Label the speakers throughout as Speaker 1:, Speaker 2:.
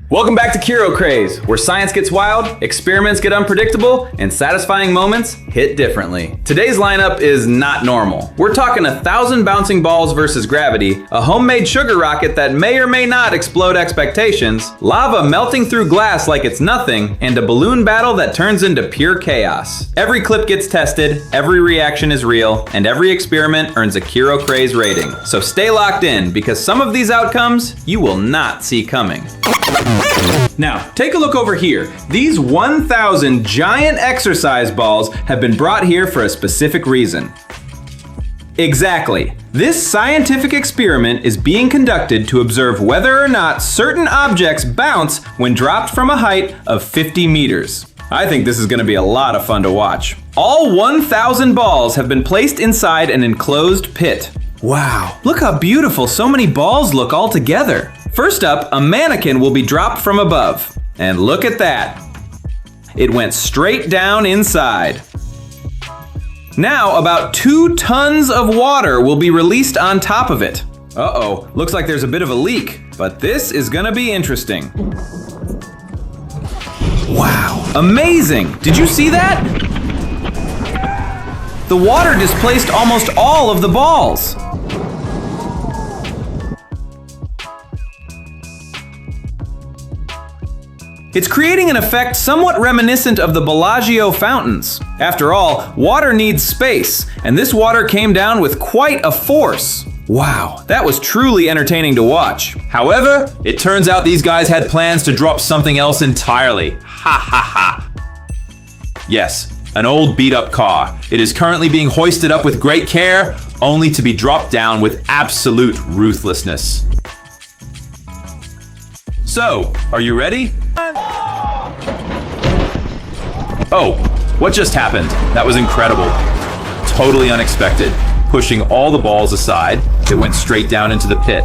Speaker 1: Welcome back to KeiroCraze, where science gets wild, experiments get unpredictable, and satisfying moments hit differently. Today's lineup is not normal. We're talking 1,000 bouncing balls versus gravity, a homemade sugar rocket that may or may not explode expectations, lava melting through glass like it's nothing, and a balloon battle that turns into pure chaos. Every clip gets tested, every reaction is real, and every experiment earns a KeiroCraze rating. So stay locked in, because some of these outcomes you will not see coming. Now, take a look over here. These 1,000 giant exercise balls have been brought here for a specific reason. Exactly. This scientific experiment is being conducted to observe whether or not certain objects bounce when dropped from a height of 50 meters. I think this is going to be a lot of fun to watch. All 1,000 balls have been placed inside an enclosed pit. Wow, look how beautiful so many balls look all together. First up, a mannequin will be dropped from above. And look at that. It went straight down inside. Now, about 2 tons of water will be released on top of it. Uh-oh, looks like there's a bit of a leak, but this is gonna be interesting. Wow, amazing! Did you see that? The water displaced almost all of the balls. It's creating an effect somewhat reminiscent of the Bellagio fountains. After all, water needs space, and this water came down with quite a force. Wow, that was truly entertaining to watch.
Speaker 2: However, it turns out these guys had plans to drop something else entirely. Ha ha ha. Yes, an old beat-up car. It is currently being hoisted up with great care, only to be dropped down with absolute ruthlessness. So, are you ready? Oh, what just happened? That was incredible. Totally unexpected. Pushing all the balls aside, it went straight down into the pit.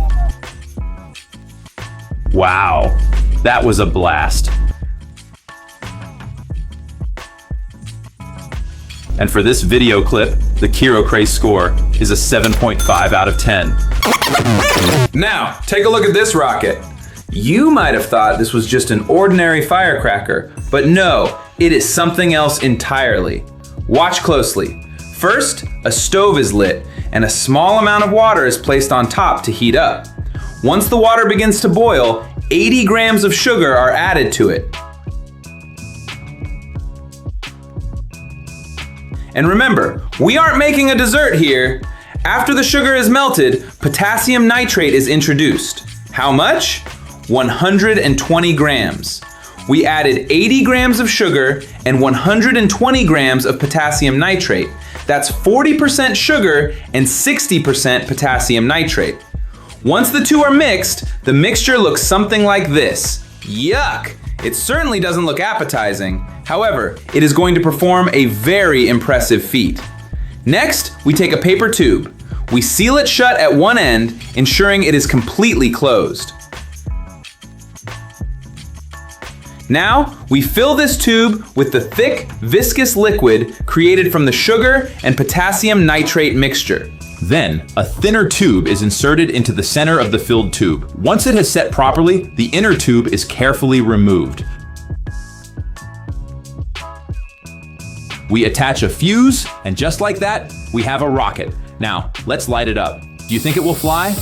Speaker 2: Wow, that was a blast. And for this video clip, the KeiroCraze score is a 7.5 out of 10.
Speaker 1: Now, take a look at this rocket. You might have thought this was just an ordinary firecracker, but no, it is something else entirely. Watch closely. First, a stove is lit, and a small amount of water is placed on top to heat up. Once the water begins to boil, 80 grams of sugar are added to it. And remember, we aren't making a dessert here. After the sugar is melted, potassium nitrate is introduced. How much? 120 grams. We added 80 grams of sugar and 120 grams of potassium nitrate. That's 40% sugar and 60% potassium nitrate. Once the two are mixed, the mixture looks something like this. Yuck! It certainly doesn't look appetizing. However, it is going to perform a very impressive feat. Next, we take a paper tube. We seal it shut at one end, ensuring it is completely closed. Now, we fill this tube with the thick, viscous liquid created from the sugar and potassium nitrate mixture.
Speaker 2: Then, a thinner tube is inserted into the center of the filled tube. Once it has set properly, the inner tube is carefully removed. We attach a fuse, and just like that, we have a rocket. Now, let's light it up. Do you think it will fly?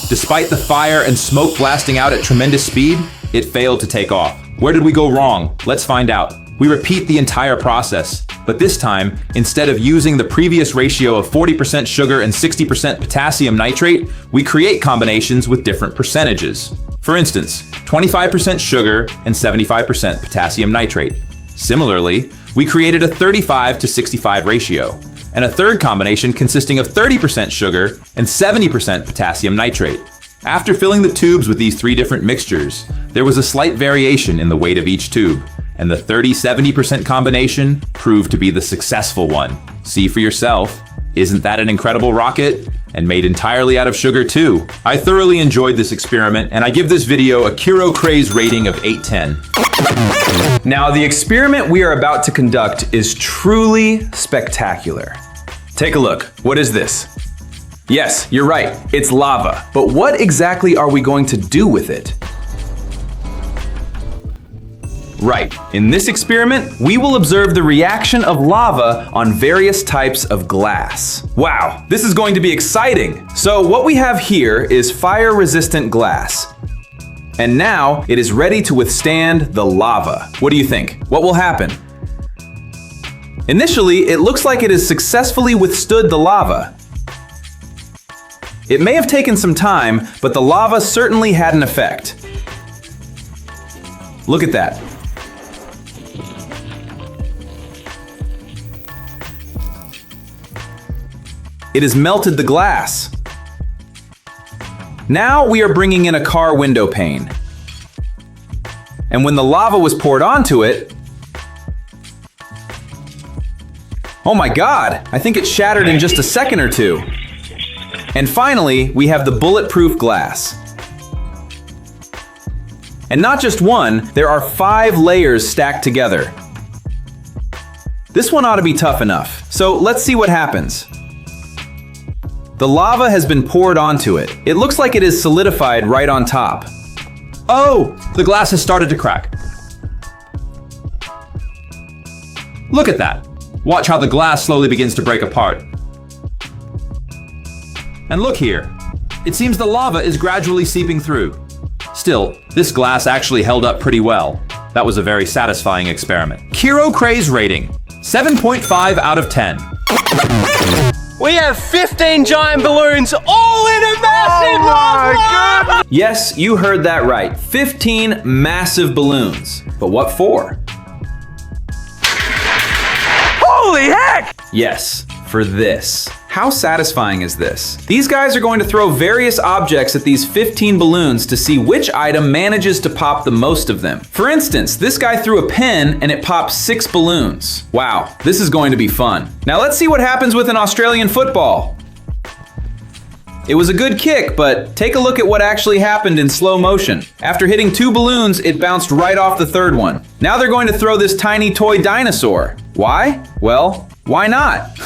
Speaker 2: Despite the fire and smoke blasting out at tremendous speed, it failed to take off. Where did we go wrong? Let's find out. We repeat the entire process, but this time, instead of using the previous ratio of 40% sugar and 60% potassium nitrate, we create combinations with different percentages. For instance, 25% sugar and 75% potassium nitrate. Similarly, we created a 35 to 65 ratio, and a third combination consisting of 30% sugar and 70% potassium nitrate. After filling the tubes with these 3 different mixtures, there was a slight variation in the weight of each tube, and the 30-70% combination proved to be the successful one. See for yourself. Isn't that an incredible rocket? And made entirely out of sugar too. I thoroughly enjoyed this experiment, and I give this video a KeiroCraze rating of 8/10.
Speaker 1: Now, the experiment we are about to conduct is truly spectacular. Take a look. What is this? Yes, you're right. It's lava. But what exactly are we going to do with it? Right. In this experiment, we will observe the reaction of lava on various types of glass. Wow, this is going to be exciting. So what we have here is fire-resistant glass. And now it is ready to withstand the lava. What do you think? What will happen? Initially, it looks like it has successfully withstood the lava. It may have taken some time, but the lava certainly had an effect. Look at that. It has melted the glass. Now we are bringing in a car window pane. And when the lava was poured onto it, oh my God, I think it shattered in just a second or two. And finally, we have the bulletproof glass. And not just one, there are 5 layers stacked together. This one ought to be tough enough. So let's see what happens. The lava has been poured onto it. It looks like it is solidified right on top.
Speaker 2: Oh, the glass has started to crack. Look at that. Watch how the glass slowly begins to break apart. And look here. It seems the lava is gradually seeping through. Still, this glass actually held up pretty well. That was a very satisfying experiment. KeiroCraze Rating, 7.5 out of 10.
Speaker 3: We have 15 giant balloons all in a massive lava!
Speaker 1: Yes, you heard that right. 15 massive balloons. But what for?
Speaker 3: Holy heck!
Speaker 1: Yes, for this. How satisfying is this? These guys are going to throw various objects at these 15 balloons to see which item manages to pop the most of them. For instance, this guy threw a pen and it popped 6 balloons. Wow, this is going to be fun. Now let's see what happens with an Australian football. It was a good kick, but take a look at what actually happened in slow motion. After hitting 2 balloons, it bounced right off the 3rd one. Now they're going to throw this tiny toy dinosaur. Why? Well, why not?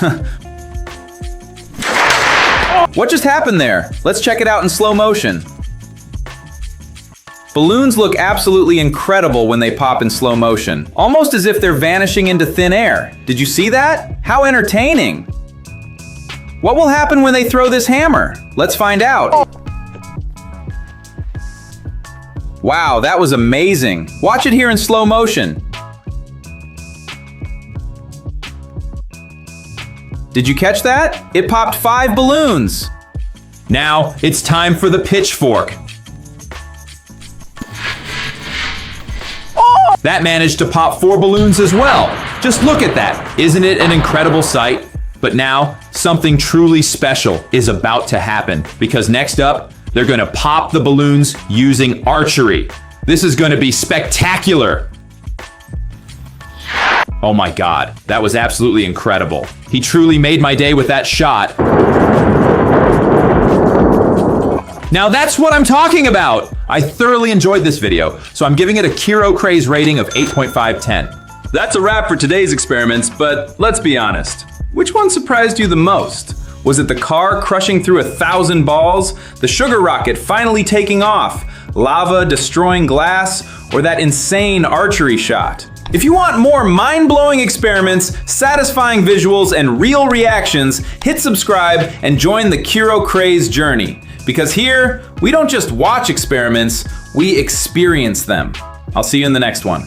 Speaker 1: What just happened there? Let's check it out in slow motion. Balloons look absolutely incredible when they pop in slow motion, almost as if they're vanishing into thin air. Did you see that? How entertaining! What will happen when they throw this hammer? Let's find out. Wow, that was amazing. Watch it here in slow motion. Did you catch that? It popped 5 balloons.
Speaker 2: Now it's time for the pitchfork. Oh! That managed to pop 4 balloons as well. Just look at that. Isn't it an incredible sight? But now something truly special is about to happen, because next up, they're gonna pop the balloons using archery. This is gonna be spectacular. Oh my God, that was absolutely incredible. He truly made my day with that shot. Now that's what I'm talking about. I thoroughly enjoyed this video, so I'm giving it a KeiroCraze rating of 8.5/10.
Speaker 1: That's a wrap for today's experiments, but let's be honest. Which one surprised you the most? Was it the car crushing through 1,000 balls, the sugar rocket finally taking off, lava destroying glass, or that insane archery shot? If you want more mind-blowing experiments, satisfying visuals, and real reactions, hit subscribe and join the KeiroCraze journey. Because here, we don't just watch experiments, we experience them. I'll see you in the next one.